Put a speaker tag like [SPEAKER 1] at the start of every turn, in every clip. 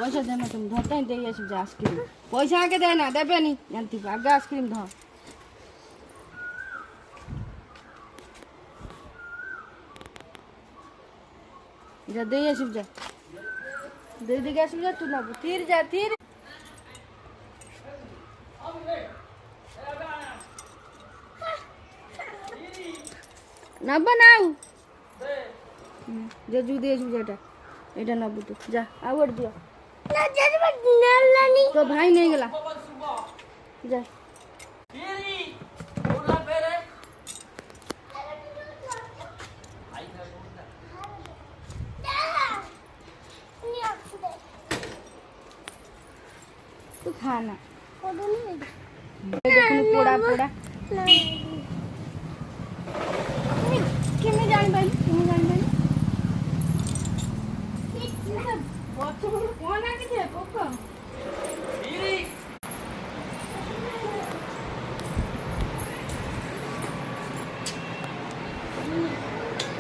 [SPEAKER 1] পয়সা দে না তুমি ধরতেই দিয়ে আসি যে আইসক্রিম পয়সা আগে দেয় না দেবে নি জানতি আগে আইসক্রিম ধর যা দিয়ে আসি যা দিদিকে আসি যা তুই না তীর যা তীর নব্বই নাও যে জু দিয়ে আসবি যেটা এটা নব্বই তো যা আবার দিও তো ভাই নিয়ে গেলা যা तू खाना पोड़ा पोड़ा किमे जान भाई किमे जान भाई बच्चों को कौन आ के थे कोको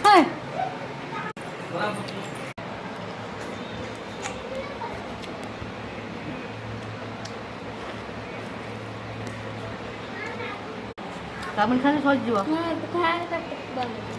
[SPEAKER 1] हाय Kamu kan soal jual.
[SPEAKER 2] Nah, itu kan